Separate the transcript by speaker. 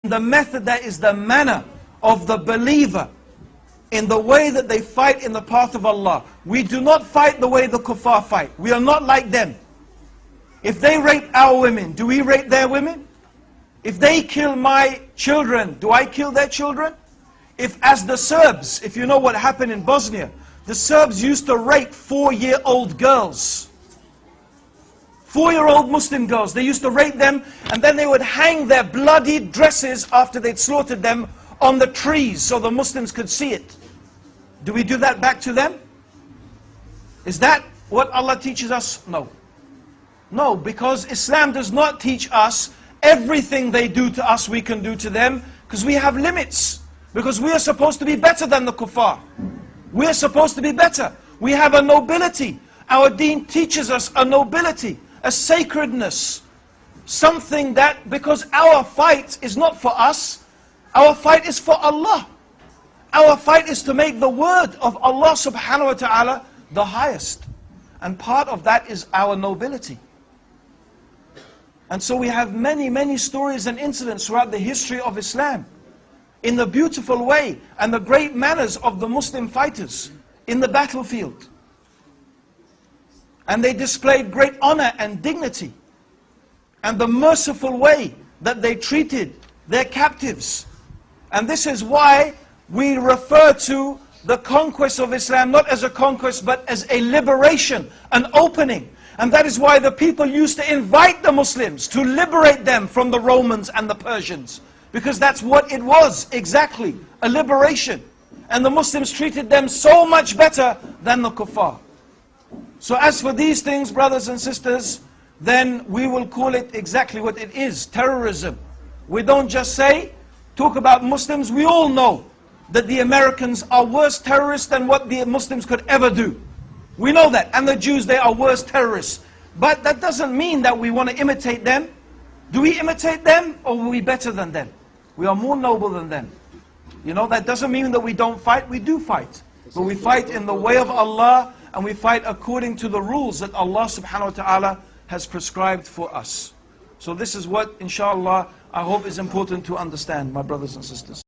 Speaker 1: the method, that is the manner of the believer, in the way that they fight in the path of Allah. We do not fight the way the kuffar fight. We are not like them. If they rape our women, do we rape their women? If they kill my children, do I kill their children? If, as the Serbs, if you know what happened in Bosnia, the Serbs used to rape 4-year-old girls. 4-year-old Muslim girls, they used to rape them, and then they would hang their bloody dresses after they'd slaughtered them on the trees so the Muslims could see it. Do we do that back to them? Is that what Allah teaches us? No. No, because Islam does not teach us everything they do to us we can do to them, because we have limits. Because we are supposed to be better than the kuffar. We are supposed to be better. We have a nobility. Our deen teaches us a nobility, a sacredness. Something that, because our fight is not for us, our fight is for Allah. Our fight is to make the word of Allah subhanahu wa ta'ala the highest. And part of that is our nobility. And so we have many, many stories and incidents throughout the history of Islam, in the beautiful way and the great manners of the Muslim fighters in the battlefield. And they displayed great honor and dignity, and the merciful way that they treated their captives. And this is why we refer to the conquest of Islam not as a conquest but as a liberation, an opening. And that is why the people used to invite the Muslims to liberate them from the Romans and the Persians. Because that's what it was, exactly, a liberation. And the Muslims treated them so much better than the kuffar. So as for these things, brothers and sisters, then we will call it exactly what it is, terrorism. We don't just say, talk about Muslims. We all know that the Americans are worse terrorists than what the Muslims could ever do. We know that. And the Jews, they are worse terrorists. But that doesn't mean that we want to imitate them. Do we imitate them, or are we better than them? We are more noble than them. You know, that doesn't mean that we don't fight. We do fight. But we fight in the way of Allah, and we fight according to the rules that Allah subhanahu wa ta'ala has prescribed for us. So this is what, inshallah, I hope is important to understand, my brothers and sisters.